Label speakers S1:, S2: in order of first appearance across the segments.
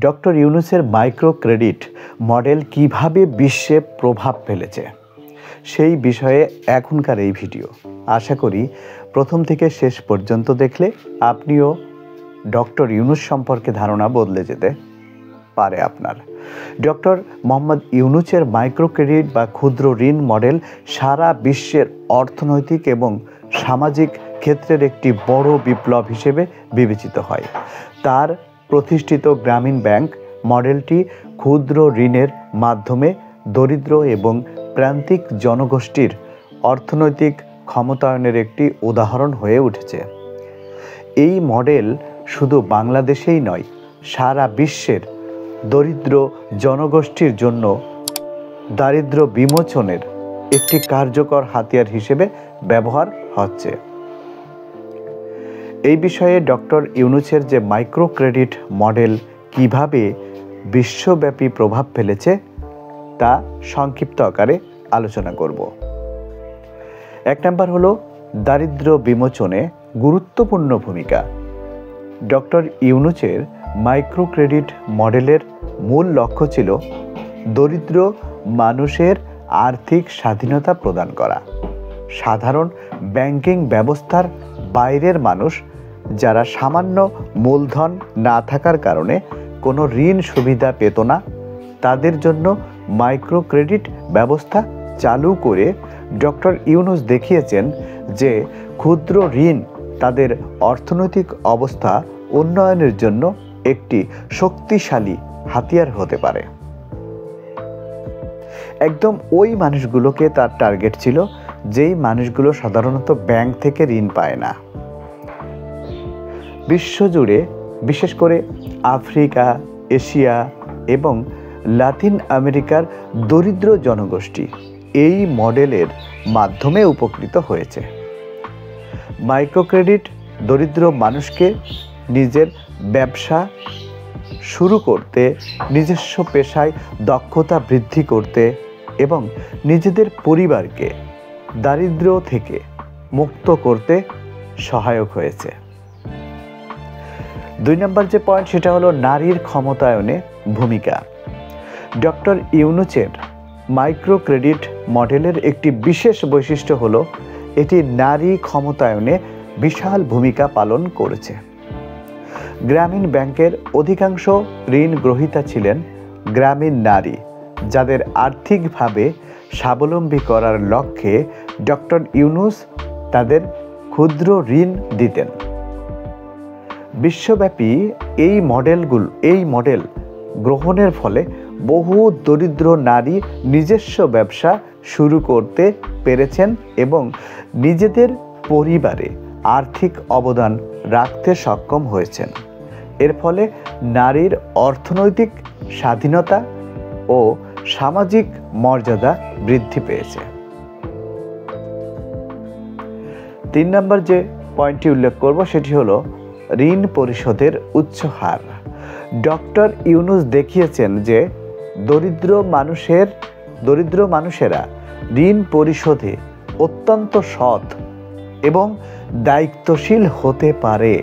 S1: Doctor ইউনূসের micro credit model কিভাবে বিশ্বে প্রভাব ফেলেছে সেই বিষয়ে এখনকার এই ভিডিও। আশা করি প্রথম থেকে শেষ পর্যন্ত দেখলে আপনিও ডক্টর ইউনূস সম্পর্কে ধারণা বদলে যেতে পারে আপনার। ডক্টর মোহাম্মদ ইউনূসের মাইক্রো ক্রেডিট বা ক্ষুদ্র ঋণ মডেল সারা বিশ্বের অর্থনৈতিক এবং সামাজিক ক্ষেত্রের একটি বড় বিপ্লব হিসেবে বিবেচিত হয়। তার প্রতিষ্ঠিত গ্রামীণ ব্যাংক মডেলটি ক্ষুদ্র ঋণের মাধ্যমে দরিদ্র এবং প্রান্তিক জনগোষ্ঠীর অর্থনৈতিক ক্ষমতায়নের একটি উদাহরণ হয়ে উঠেছে। এই মডেল শুধু বাংলাদেশেই নয়, সারা বিশ্বের দরিদ্র জনগোষ্ঠীর জন্য দারিদ্র বিমোচনের একটি কার্যকর হাতিয়ার হিসেবে ব্যবহার হচ্ছে। এই বিষয়ে ডক্টর ইউনূসের যে মাইক্রো ক্রেডিট মডেল কিভাবে বিশ্বব্যাপী প্রভাব ফেলেছে তা সংক্ষিপ্ত আকারে আলোচনা করব। 1 নম্বর হলো দারিদ্র বিমোচনে গুরুত্বপূর্ণ ভূমিকা। ডক্টর ইউনূসের মাইক্রো ক্রেডিট মডেলের মূল লক্ষ্য ছিল দরিদ্র মানুষের আর্থিক স্বাধীনতা প্রদান করা। সাধারণ ব্যাংকিং ব্যবস্থার বাইরের মানুষ যারা সামান্য মূলধন না থাকার কারণে কোনো ঋণ সুবিধা পেত না, তাদের জন্য মাইক্রো ক্রেডিট ব্যবস্থা চালু করে ডক্টর ইউনূস দেখিয়েছেন যে ক্ষুদ্র ঋণ তাদের অর্থনৈতিক অবস্থা উন্নয়নের জন্য একটি শক্তিশালী হাতিয়ার হতে পারে। একদম ওই মানুষগুলোকে তার টার্গেট ছিল যেই মানুষগুলো সাধারণত ব্যাংক থেকে ঋণ পায় না। বিশ্বজুড়ে বিশেষ করে আফ্রিকা, এশিয়া এবং লাতিন আমেরিকার দরিদ্র জনগোষ্ঠী এই মডেলের মাধ্যমে উপকৃত হয়েছে। মাইক্রো ক্রেডিট দরিদ্র মানুষকে নিজের ব্যবসা শুরু করতে, নিজস্ব পেশায় দক্ষতা বৃদ্ধি করতে এবং নিজেদের পরিবারকে দারিদ্র্য থেকে মুক্ত করতে সহায়ক হয়েছে। 2 নম্বর যে পয়েন্ট সেটা হলো নারীর ক্ষমতায়নে ভূমিকা। ডক্টর ইউনূসের মাইক্রো ক্রেডিট মডেলের একটি বিশেষ বৈশিষ্ট্য হলো এটি নারী ক্ষমতায়নে বিশাল ভূমিকা পালন করেছে। গ্রামীণ ব্যাংকের অধিকাংশ ঋণ গ্রহীতা ছিলেন গ্রামীণ নারী, যাদের আর্থিকভাবে স্বাবলম্বী করার লক্ষ্যে ডক্টর ইউনূস তাদের ক্ষুদ্র ঋণ দিতেন। বিশ্বব্যাপী এই মডেল গ্রহণের ফলে বহু দরিদ্র নারী নিজস্ব ব্যবসা শুরু করতে পেরেছেন এবং নিজেদের পরিবারে আর্থিক অবদান রাখতে সক্ষম হয়েছেন। এর ফলে নারীর অর্থনৈতিক স্বাধীনতা ও সামাজিক মর্যাদা বৃদ্ধি পেয়েছে। 3 নম্বর যে পয়েন্টটি উল্লেখ করব সেটি হলো ঋণ পরিশোধের উচ্চ হার। ডক্টর ইউনূস দেখিয়েছেন যে দরিদ্র মানুষেরা ঋণ পরিশোধে অত্যন্ত সৎ এবং দায়িত্বশীল হতে পারে।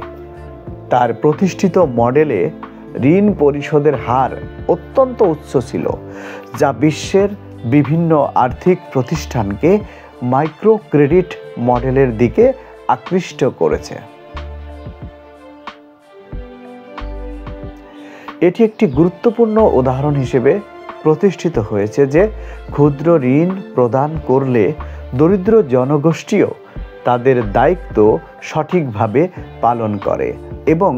S1: তার প্রতিষ্ঠিত মডেলে ঋণ পরিশোধের হার অত্যন্ত উচ্চ ছিল, যা বিশ্বের বিভিন্ন আর্থিক প্রতিষ্ঠানকে মাইক্রো ক্রেডিট মডেলের দিকে আকৃষ্ট করেছে। এটি একটি গুরুত্বপূর্ণ উদাহরণ হিসেবে প্রতিষ্ঠিত হয়েছে যে ক্ষুদ্র ঋণ প্রদান করলে দরিদ্র জনগোষ্ঠীও তাদের দায়িত্ব সঠিকভাবে পালন করে এবং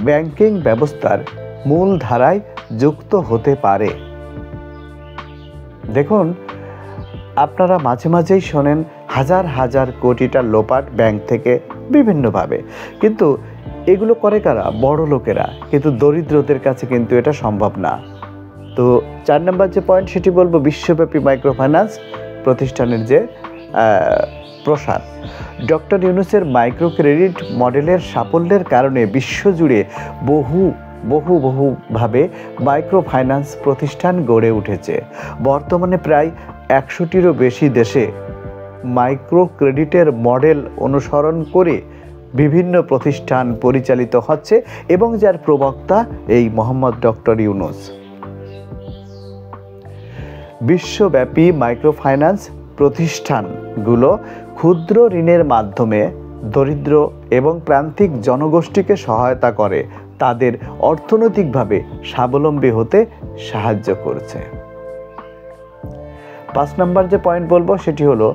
S1: ব্যাংকিং ব্যবস্থার মূল ধারায় যুক্ত হতে পারে। দেখুন, আপনারা মাঝে মাঝেই শোনেন হাজার হাজার কোটিটা লোপাট ব্যাংক থেকে বিভিন্নভাবে, কিন্তু এগুলো করে কারা? বড় লোকেরা, কিন্তু দরিদ্রদের কাছে কিন্তু এটা সম্ভব না। তো 4 নম্বর যে পয়েন্ট সেটি বলবো বিশ্বব্যাপী মাইক্রো ফাইন্যান্স প্রতিষ্ঠানের যে প্রসার। ডক্টর ইউনূসের মাইক্রো ক্রেডিট মডেলের সাফল্যের কারণে বিশ্বজুড়ে বহুভাবে মাইক্রো ফাইন্যান্স প্রতিষ্ঠান গড়ে উঠেছে। বর্তমানে প্রায় 100টিরও বেশি দেশে মাইক্রো ক্রেডিটের মডেল অনুসরণ করে বিভিন্ন প্রতিষ্ঠান পরিচালিত হচ্ছে এবং যার প্রবক্তা এই মোহাম্মদ ডক্টর ইউনূস। বিশ্বব্যাপী মাইক্রোফাইন্যান্স প্রতিষ্ঠানগুলো ক্ষুদ্র ঋণের মাধ্যমে দরিদ্র এবং প্রান্তিক জনগোষ্ঠীকে সহায়তা করে তাদের অর্থনৈতিকভাবে স্বাবলম্বী হতে সাহায্য করছে। 5 নম্বর যে পয়েন্ট বলবো সেটি হলো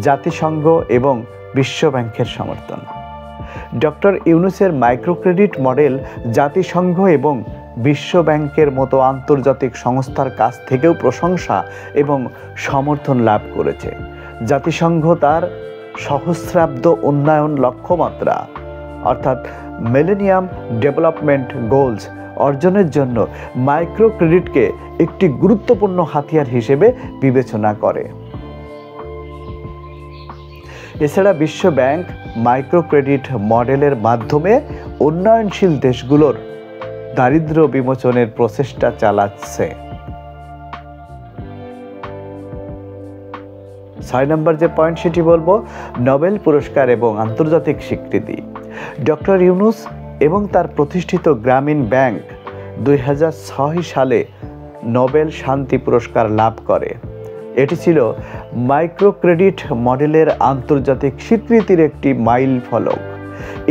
S1: জাতিসংঘ এবং বিশ্বব্যাংকের সমর্থন। ডক্টর ইউনূসের মাইক্রোক্রেডিট মডেল জাতিসংঘ এবং বিশ্বব্যাংকের মতো আন্তর্জাতিক সংস্থার কাছ থেকেও প্রশংসা এবং সমর্থন লাভ করেছে। জাতিসংঘ তার সহস্রাব্দ উন্নয়ন লক্ষ্যমাত্রা অর্থাৎ মিলেনিয়াম ডেভেলপমেন্ট গোলস অর্জনের জন্য মাইক্রো ক্রেডিটকে একটি গুরুত্বপূর্ণ হাতিয়ার হিসেবে বিবেচনা করে। এছাড়া বিশ্ব ব্যাংক মাইক্রো ক্রেডিট মডেলের মাধ্যমে উন্নয়নশীল দেশগুলোর দারিদ্র্য বিমোচনের প্রচেষ্টা চালাচ্ছে। 6 নম্বর যে পয়েন্ট সেটি বলবো নোবেল পুরস্কার এবং আন্তর্জাতিক স্বীকৃতি। ডক্টর ইউনূস এবং তার প্রতিষ্ঠিত গ্রামীণ ব্যাংক 2006 সালে নোবেল শান্তি পুরস্কার লাভ করে। এটি ছিল মাইক্রো ক্রেডিট মডেলের আন্তর্জাতিক স্বীকৃতির একটি মাইল ফলক।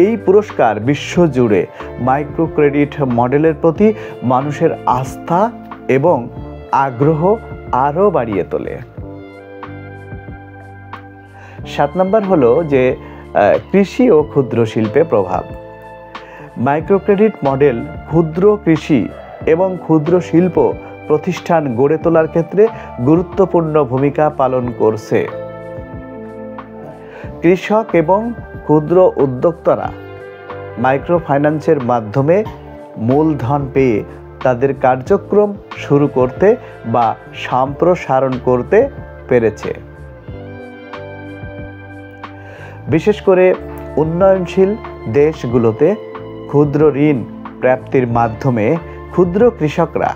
S1: এই পুরস্কার বিশ্বজুড়ে মাইক্রো ক্রেডিট মডেলের প্রতি মানুষের আস্থা এবং আগ্রহ আরও বাড়িয়ে তোলে। 7 নম্বর হলো যে কৃষি ও ক্ষুদ্র শিল্পে প্রভাব। মাইক্রো ক্রেডিট মডেল ক্ষুদ্র কৃষি এবং ক্ষুদ্র শিল্প প্রতিষ্ঠান গড়ে তোলার ক্ষেত্রে গুরুত্বপূর্ণ ভূমিকা পালন করছে। কৃষক এবং ক্ষুদ্র উদ্যোক্তারা মাইক্রো ফাইন্যান্সের মাধ্যমে মূলধন পেয়ে তাদের কার্যক্রম শুরু করতে বা সম্প্রসারণ করতে পেরেছে। বিশেষ করে উন্নয়নশীল দেশগুলোতে ক্ষুদ্র ঋণ প্রাপ্তির মাধ্যমে ক্ষুদ্র কৃষকরা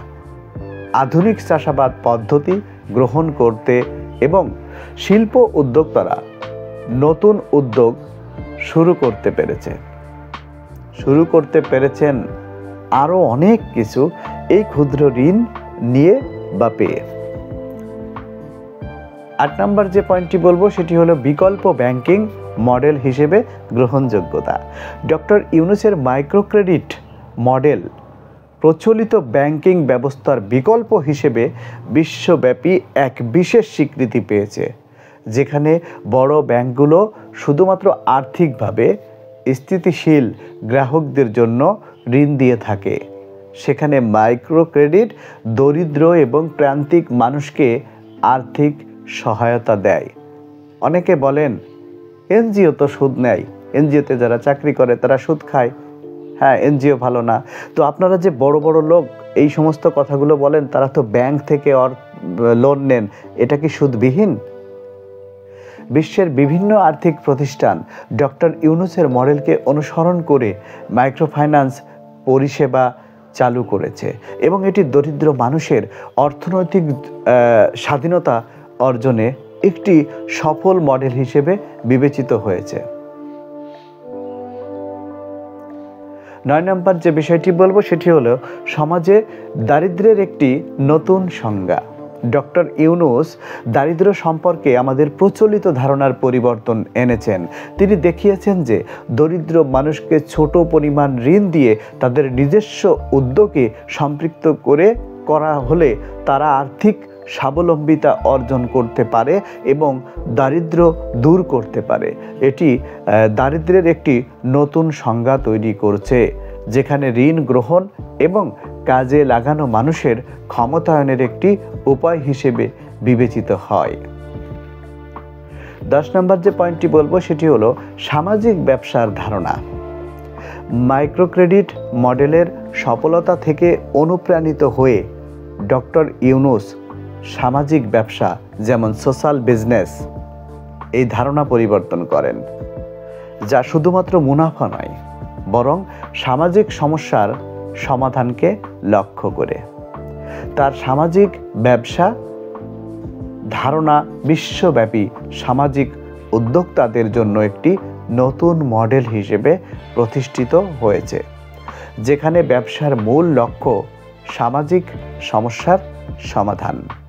S1: আধুনিক চাষাবাদ পদ্ধতি গ্রহণ করতে এবং শিল্প উদ্যোক্তারা নতুন উদ্যোগ শুরু করতে পেরেছেন আরও অনেক কিছু এই ক্ষুদ্র ঋণ নিয়ে বা পেয়ে। 8 নম্বর যে পয়েন্টটি বলবো সেটি হলো বিকল্প ব্যাংকিং মডেল হিসেবে গ্রহণযোগ্যতা। ডক্টর ইউনূসের মাইক্রো ক্রেডিট মডেল প্রচলিত ব্যাংকিং ব্যবস্থার বিকল্প হিসেবে বিশ্বব্যাপী এক বিশেষ স্বীকৃতি পেয়েছে, যেখানে বড় ব্যাংকগুলো শুধুমাত্র আর্থিকভাবে স্থিতিশীল গ্রাহকদের জন্য ঋণ দিয়ে থাকে, সেখানে মাইক্রো ক্রেডিট দরিদ্র এবং প্রান্তিক মানুষকে আর্থিক সহায়তা দেয়। অনেকে বলেন এনজিও তো সুদ নেয়, এনজিওতে যারা চাকরি করে তারা সুদ খায়। হ্যাঁ, এনজিও ভালো না। তো আপনারা যে বড় বড় লোক এই সমস্ত কথাগুলো বলেন, তারা তো ব্যাংক থেকে লোন নেন, এটা কি সুদবিহীন? বিশ্বের বিভিন্ন আর্থিক প্রতিষ্ঠান ডক্টর ইউনূসের মডেলকে অনুসরণ করে মাইক্রোফাইন্যান্স পরিষেবা চালু করেছে এবং এটি দরিদ্র মানুষের অর্থনৈতিক স্বাধীনতা অর্জনে একটি সফল মডেল হিসেবে বিবেচিত হয়েছে। 9 নম্বর যে বিষয়টি বলবো সেটি হলো সমাজে দারিদ্র্যের একটি নতুন সংজ্ঞা। ডক্টর ইউনূস দারিদ্র্য সম্পর্কে আমাদের প্রচলিত ধারণার পরিবর্তন এনেছেন। তিনি দেখিয়েছেন যে দরিদ্র মানুষকে ছোট পরিমাণ ঋণ দিয়ে তাদের নিজস্ব উদ্যোগে সম্পৃক্ত করা হলে তারা আর্থিক স্বাবলম্বিতা অর্জন করতে পারে এবং দারিদ্র্য দূর করতে পারে। এটি দারিদ্র্যের একটি নতুন সংজ্ঞা তৈরি করছে, যেখানে ঋণ গ্রহণ এবং কাজে লাগানো মানুষের ক্ষমতায়নের একটি উপায় হিসেবে বিবেচিত হয়। 10 নম্বর যে পয়েন্টটি বলবো সেটি হলো সামাজিক ব্যবসার ধারণা। মাইক্রো ক্রেডিট মডেলের সফলতা থেকে অনুপ্রাণিত হয়ে ডক্টর ইউনূস সামাজিক ব্যবসা যেমন সোশ্যাল বিজনেস এই ধারণা পরিবর্তন করেন, যা শুধুমাত্র মুনাফা নয় বরং সামাজিক সমস্যার সমাধানকে লক্ষ্য করে। তার সামাজিক ব্যবসা ধারণা বিশ্বব্যাপী সামাজিক উদ্যোক্তাদের জন্য একটি নতুন মডেল হিসেবে প্রতিষ্ঠিত হয়েছে, যেখানে ব্যবসার মূল লক্ষ্য সামাজিক সমস্যার সমাধান।